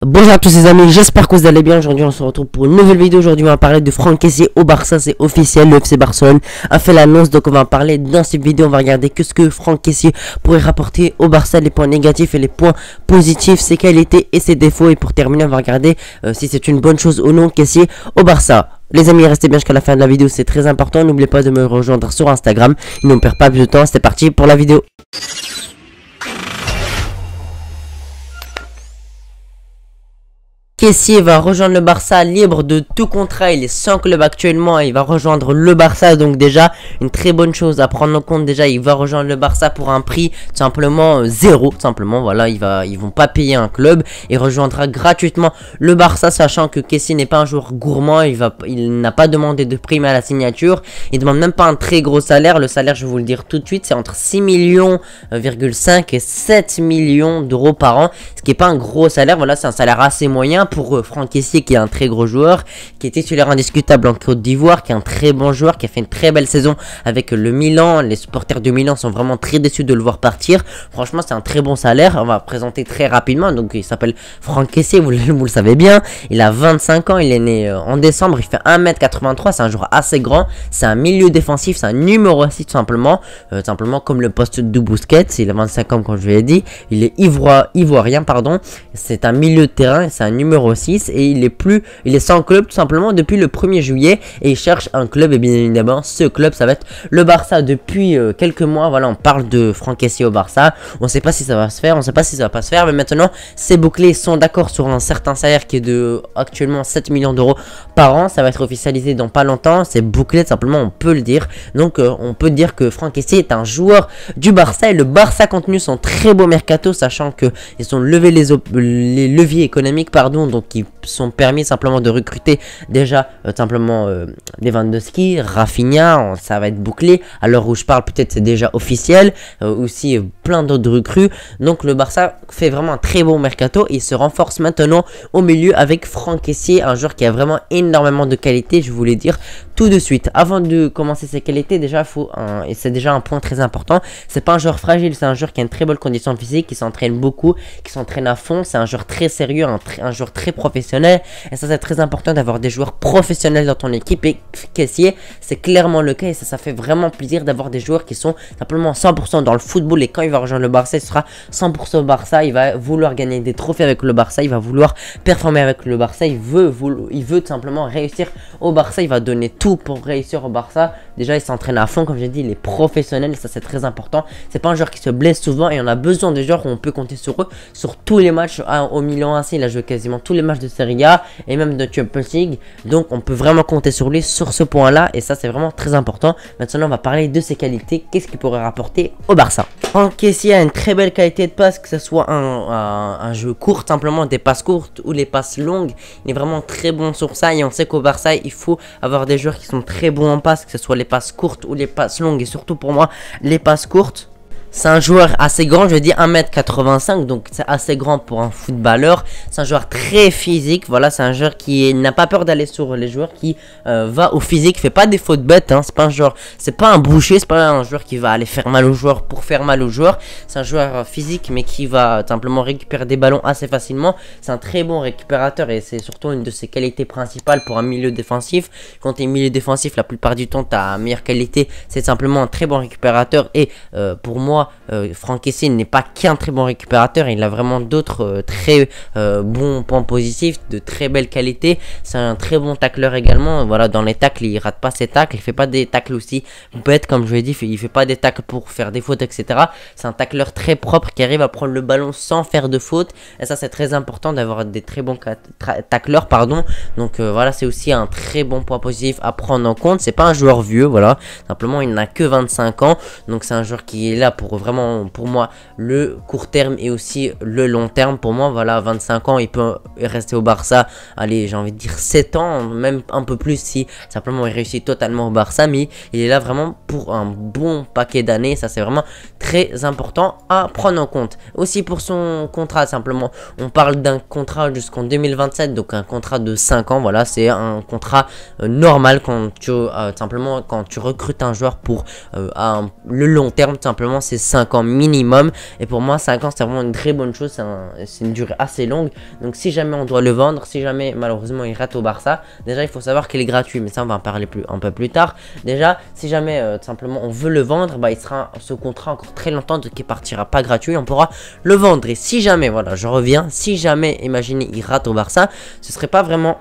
Bonjour à tous les amis, j'espère que vous allez bien. Aujourd'hui on se retrouve pour une nouvelle vidéo. Aujourd'hui on va parler de Franck Kessié au Barça, c'est officiel, le FC Barcelone a fait l'annonce. Donc on va en parler dans cette vidéo, on va regarder que ce que Franck Kessié pourrait rapporter au Barça, les points négatifs et les points positifs, ses qualités et ses défauts. Et pour terminer on va regarder si c'est une bonne chose ou non Kessié au Barça. Les amis, restez bien jusqu'à la fin de la vidéo, c'est très important. N'oubliez pas de me rejoindre sur Instagram. Et ne perd pas plus de temps, c'est parti pour la vidéo. Kessié va rejoindre le Barça libre de tout contrat, il est sans club actuellement et il va rejoindre le Barça, donc déjà une très bonne chose à prendre en compte. Déjà il va rejoindre le Barça pour un prix tout simplement zéro, tout simplement, voilà, ils vont pas payer un club, il rejoindra gratuitement le Barça, sachant que Kessié n'est pas un joueur gourmand, il n'a pas demandé de prime à la signature, il demande même pas un très gros salaire. Le salaire, je vais vous le dire tout de suite, c'est entre 6,5 millions et 7 millions d'euros par an, ce qui est pas un gros salaire. Voilà, c'est un salaire assez moyen pour Franck Kessié, qui est un très gros joueur, qui est titulaire indiscutable en Côte d'Ivoire, qui est un très bon joueur, qui a fait une très belle saison avec le Milan. Les supporters de Milan sont vraiment très déçus de le voir partir. Franchement, c'est un très bon salaire. On va présenter très rapidement. Donc, il s'appelle Franck Kessié, vous le savez bien. Il a 25 ans, il est né en décembre, il fait 1m83, c'est un joueur assez grand. C'est un milieu défensif, c'est un numéro 6 tout simplement. Simplement comme le poste de Busquets. Il a 25 ans, comme je vous l'ai dit. Il est ivoirien, pardon. C'est un milieu de terrain, c'est un numéro 6 et il est sans club tout simplement depuis le 1er juillet et il cherche un club. Et bien évidemment ce club, ça va être le Barça. Depuis quelques mois, voilà, on parle de Franck Kessié au Barça. On sait pas si ça va se faire, on sait pas si ça va pas se faire, mais maintenant c'est bouclé. Ils sont d'accord sur un certain salaire qui est de actuellement 7 millions d'euros par an. Ça va être officialisé dans pas longtemps, c'est bouclé tout simplement, on peut le dire. Donc on peut dire que Franck Kessié est un joueur du Barça et le Barça compte tenu son très beau mercato, sachant que ils ont levé les leviers économiques, pardon, donc qui sont permis simplement de recruter déjà simplement Lewandowski, Rafinha, ça va être bouclé. À l'heure où je parle, peut-être c'est déjà officiel, aussi plein d'autres recrues. Donc le Barça fait vraiment un très bon mercato et il se renforce maintenant au milieu avec Franck Kessié, un joueur qui a vraiment énormément de qualité, je voulais dire tout de suite. Avant de commencer ses qualités, déjà et c'est déjà un point très important, c'est pas un joueur fragile, c'est un joueur qui a une très bonne condition physique, qui s'entraîne beaucoup, qui s'entraîne à fond, c'est un joueur très sérieux, un joueur très professionnel, et ça c'est très important d'avoir des joueurs professionnels dans ton équipe, et Kessié c'est clairement le cas, et ça fait vraiment plaisir d'avoir des joueurs qui sont simplement 100% dans le football. Et quand il va rejoindre le Barça, il sera 100% au Barça, il va vouloir gagner des trophées avec le Barça, il va vouloir performer avec le Barça, il veut tout simplement réussir au Barça, il va donner tout pour réussir au Barça. Déjà il s'entraîne à fond, comme j'ai dit, il est professionnel, ça c'est très important. C'est pas un joueur qui se blesse souvent et on a besoin de joueurs où on peut compter sur eux sur tous les matchs. Au Milan AC, il a joué quasiment tous les matchs de Serie A et même de Champions League, donc on peut vraiment compter sur lui sur ce point là, et ça c'est vraiment très important. Maintenant on va parler de ses qualités, qu'est-ce qu'il pourrait rapporter au Barça. Franck Kessié a une très belle qualité de passe, que ce soit un jeu court, simplement des passes courtes ou les passes longues, il est vraiment très bon sur ça. Et on sait qu'au Barça il faut avoir des joueurs qui sont très bons en passe, que ce soit les passes courtes ou les passes longues, et surtout pour moi les passes courtes. C'est un joueur assez grand, je veux dire 1m85, donc c'est assez grand pour un footballeur. C'est un joueur très physique, voilà, c'est un joueur qui n'a pas peur d'aller sur les joueurs, qui va au physique, fait pas des fautes bêtes, hein. C'est pas un joueur, c'est pas un boucher, c'est pas un joueur qui va aller faire mal aux joueurs pour faire mal aux joueurs. C'est un joueur physique, mais qui va simplement récupérer des ballons assez facilement. C'est un très bon récupérateur et c'est surtout une de ses qualités principales pour un milieu défensif. Quand tu es milieu défensif, la plupart du temps, ta meilleure qualité, c'est simplement un très bon récupérateur. Et pour moi, Franck Kessié n'est pas qu'un très bon récupérateur, il a vraiment d'autres très bons points positifs, de très belles qualités. C'est un très bon tacleur également. Voilà, dans les tacles, il rate pas ses tacles, il fait pas des tacles aussi bêtes, comme je l'ai dit, il fait pas des tacles pour faire des fautes, etc. C'est un tacleur très propre qui arrive à prendre le ballon sans faire de faute, et ça c'est très important d'avoir des très bons tacleurs, pardon. Donc voilà, c'est aussi un très bon point positif à prendre en compte. C'est pas un joueur vieux, voilà, simplement il n'a que 25 ans, donc c'est un joueur qui est là pour vraiment, pour moi, le court terme et aussi le long terme. Pour moi, voilà, 25 ans, il peut rester au Barça, allez, j'ai envie de dire 7 ans, même un peu plus si simplement il réussit totalement au Barça, mais il est là vraiment pour un bon paquet d'années. Ça c'est vraiment très important à prendre en compte. Aussi pour son contrat, simplement, on parle d'un contrat jusqu'en 2027, donc un contrat de 5 ans, voilà, c'est un contrat normal quand tu simplement quand tu recrutes un joueur pour le long terme, simplement c'est c'est 5 ans minimum. Et pour moi 5 ans c'est vraiment une très bonne chose, c'est une durée assez longue. Donc si jamais on doit le vendre, si jamais malheureusement il rate au Barça, déjà il faut savoir qu'il est gratuit, mais ça on va en parler un peu plus tard. Déjà si jamais tout simplement on veut le vendre, bah il sera ce contrat encore très longtemps, donc il partira pas gratuit, on pourra le vendre. Et si jamais, voilà je reviens, si jamais imaginez il rate au Barça, ce serait pas vraiment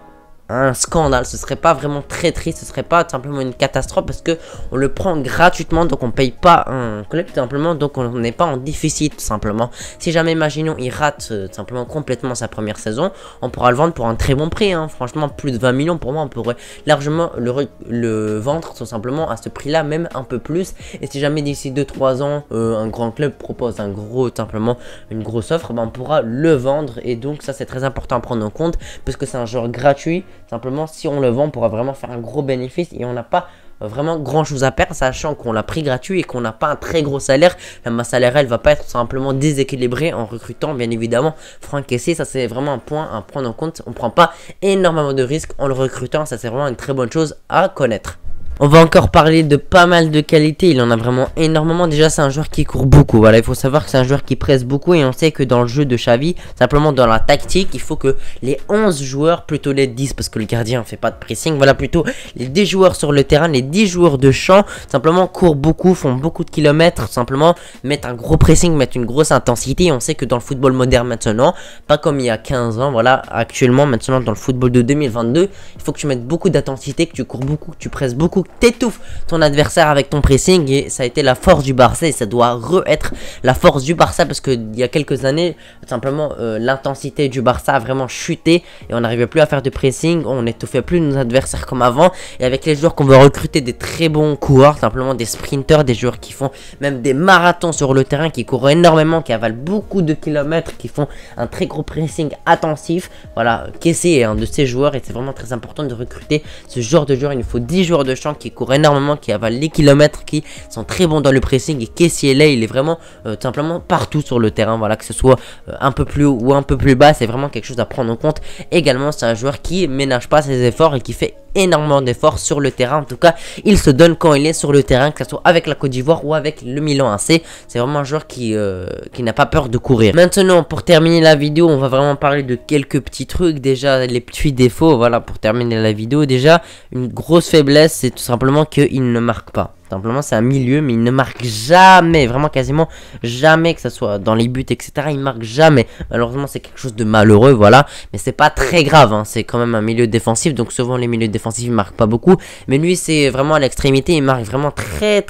un scandale, ce serait pas vraiment très triste, ce serait pas simplement une catastrophe, parce que on le prend gratuitement, donc on paye pas un club tout simplement, donc on n'est pas en déficit tout simplement. Si jamais imaginons il rate simplement complètement sa première saison, on pourra le vendre pour un très bon prix, hein. Franchement plus de 20 millions pour moi, on pourrait largement le vendre tout simplement à ce prix là, même un peu plus. Et si jamais d'ici 2-3 ans un grand club propose un gros, simplement une grosse offre, ben on pourra le vendre. Et donc ça c'est très important à prendre en compte, parce que c'est un joueur gratuit. Simplement si on le vend, on pourra vraiment faire un gros bénéfice, et on n'a pas vraiment grand chose à perdre, sachant qu'on l'a pris gratuit et qu'on n'a pas un très gros salaire. La masse salariale va pas être simplement déséquilibrée en recrutant bien évidemment Franck Kessié. Ça c'est vraiment un point à prendre en compte, on prend pas énormément de risques en le recrutant, ça c'est vraiment une très bonne chose à connaître. On va encore parler de pas mal de qualités, il en a vraiment énormément. Déjà c'est un joueur qui court beaucoup, voilà, il faut savoir que c'est un joueur qui presse beaucoup, et on sait que dans le jeu de Xavi, simplement dans la tactique, il faut que les 11 joueurs, plutôt les 10 parce que le gardien ne fait pas de pressing, voilà, plutôt les 10 joueurs sur le terrain, les 10 joueurs de champ, simplement courent beaucoup, font beaucoup de kilomètres, simplement mettent un gros pressing, mettent une grosse intensité. Et on sait que dans le football moderne maintenant, pas comme il y a 15 ans, voilà, actuellement maintenant dans le football de 2022, il faut que tu mettes beaucoup d'intensité, que tu cours beaucoup, que tu presses beaucoup, t'étouffes ton adversaire avec ton pressing. Et ça a été la force du Barça, et ça doit être la force du Barça, parce que il y a quelques années simplement l'intensité du Barça a vraiment chuté, et on n'arrivait plus à faire de pressing, on n'étouffait plus nos adversaires comme avant. Et avec les joueurs qu'on veut recruter, des très bons coureurs, simplement des sprinters, des joueurs qui font même des marathons sur le terrain, qui courent énormément, qui avalent beaucoup de kilomètres, qui font un très gros pressing intensif. Voilà, Kessié est un de ces joueurs, et c'est vraiment très important de recruter ce genre de joueurs. Il nous faut 10 joueurs de champ qui courent énormément, qui avalent les kilomètres, qui sont très bons dans le pressing. Et Kessié là, il est vraiment tout simplement partout sur le terrain, voilà, que ce soit un peu plus haut ou un peu plus bas, c'est vraiment quelque chose à prendre en compte. Également c'est un joueur qui ménage pas ses efforts et qui fait énormément d'efforts sur le terrain. En tout cas il se donne quand il est sur le terrain, que ce soit avec la Côte d'Ivoire ou avec le Milan AC. C'est vraiment un joueur qui n'a pas peur de courir. Maintenant pour terminer la vidéo, on va vraiment parler de quelques petits trucs. Déjà les petits défauts, voilà, pour terminer la vidéo. Déjà une grosse faiblesse, c'est tout simplement qu'il ne marque pas. Simplement c'est un milieu, mais il ne marque jamais, vraiment quasiment jamais, que ce soit dans les buts etc, il marque jamais. Malheureusement c'est quelque chose de malheureux, voilà, mais c'est pas très grave, hein. C'est quand même un milieu défensif, donc souvent les milieux défensifs ils marquent pas beaucoup, mais lui c'est vraiment à l'extrémité, il marque vraiment très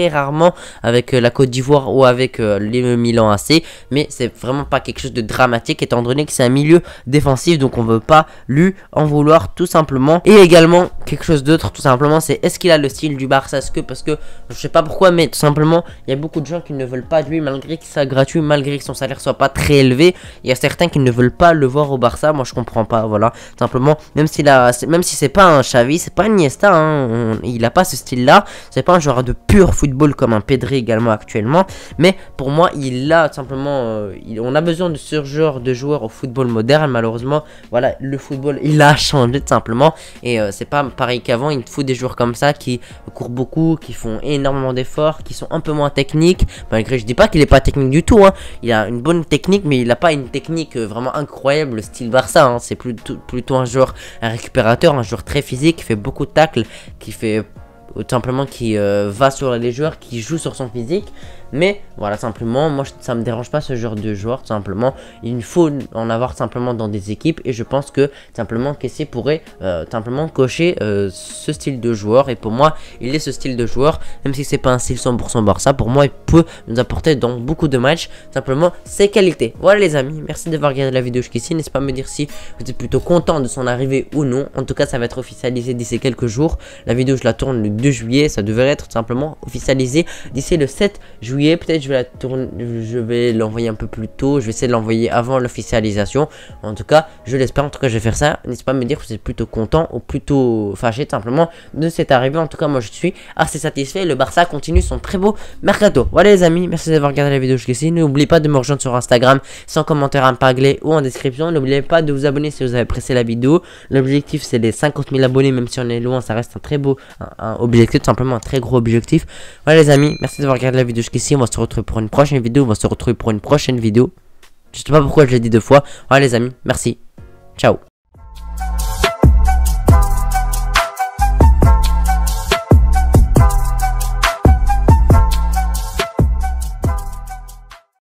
rarement avec la Côte d'Ivoire ou avec les Milan AC, mais c'est vraiment pas quelque chose de dramatique étant donné que c'est un milieu défensif, donc on veut pas lui en vouloir tout simplement. Et également quelque chose d'autre tout simplement, c'est est-ce qu'il a le style du Barça, parce que je sais pas pourquoi, mais tout simplement il y a beaucoup de gens qui ne veulent pas de lui, malgré qu'il soit gratuit, malgré que son salaire soit pas très élevé. Il y a certains qui ne veulent pas le voir au Barça, moi je comprends pas, voilà, simplement. Même si c'est pas un Xavi, c'est pas un Iniesta, hein, il a pas ce style là, c'est pas un joueur de pur football comme un Pedri également actuellement, mais pour moi il a simplement on a besoin de ce genre de joueur au football moderne. Malheureusement voilà, le football il a changé tout simplement, et c'est pas pareil qu'avant. Il faut des joueurs comme ça qui courent beaucoup, qui font énormément d'efforts, qui sont un peu moins techniques, malgré je dis pas qu'il est pas technique du tout, hein. Il a une bonne technique, mais il a pas une technique vraiment incroyable style Barça, hein. C'est plutôt un joueur, un récupérateur, un joueur très physique, qui fait beaucoup de tacles, qui fait tout simplement qui va sur les joueurs, qui joue sur son physique. Mais voilà, simplement moi ça me dérange pas ce genre de joueur, tout simplement. Il faut en avoir simplement dans des équipes, et je pense que simplement Kessié pourrait simplement cocher ce style de joueur. Et pour moi il est ce style de joueur, même si c'est pas un style 100% Barça, pour moi il peut nous apporter dans beaucoup de matchs simplement ses qualités. Voilà les amis, merci d'avoir regardé la vidéo jusqu'ici. N'hésitez pas à me dire si vous êtes plutôt content de son arrivée ou non. En tout cas ça va être officialisé d'ici quelques jours. La vidéo je la tourne le 2 juillet, ça devrait être tout simplement officialisé d'ici le 7 juillet. Peut-être je vais la tourner, je vais l'envoyer un peu plus tôt, je vais essayer de l'envoyer avant l'officialisation. En tout cas je l'espère, en tout cas je vais faire ça. N'hésitez pas à me dire que vous êtes plutôt content ou plutôt fâché tout simplement de cette arrivée. En tout cas moi je suis assez satisfait, le Barça continue son très beau mercato. Voilà les amis, merci d'avoir regardé la vidéo jusqu'ici. N'oubliez pas de me rejoindre sur Instagram, sans commentaire à pagler ou en description. N'oubliez pas de vous abonner si vous avez apprécié la vidéo. L'objectif c'est les 50 000 abonnés, même si on est loin, ça reste un très beau objectif, tout simplement un très gros objectif. Voilà les amis, merci d'avoir regardé la vidéo jusqu'ici. merci, on va se retrouver pour une prochaine vidéo. Je sais pas pourquoi je l'ai dit 2 fois. Voilà les amis, merci. Ciao.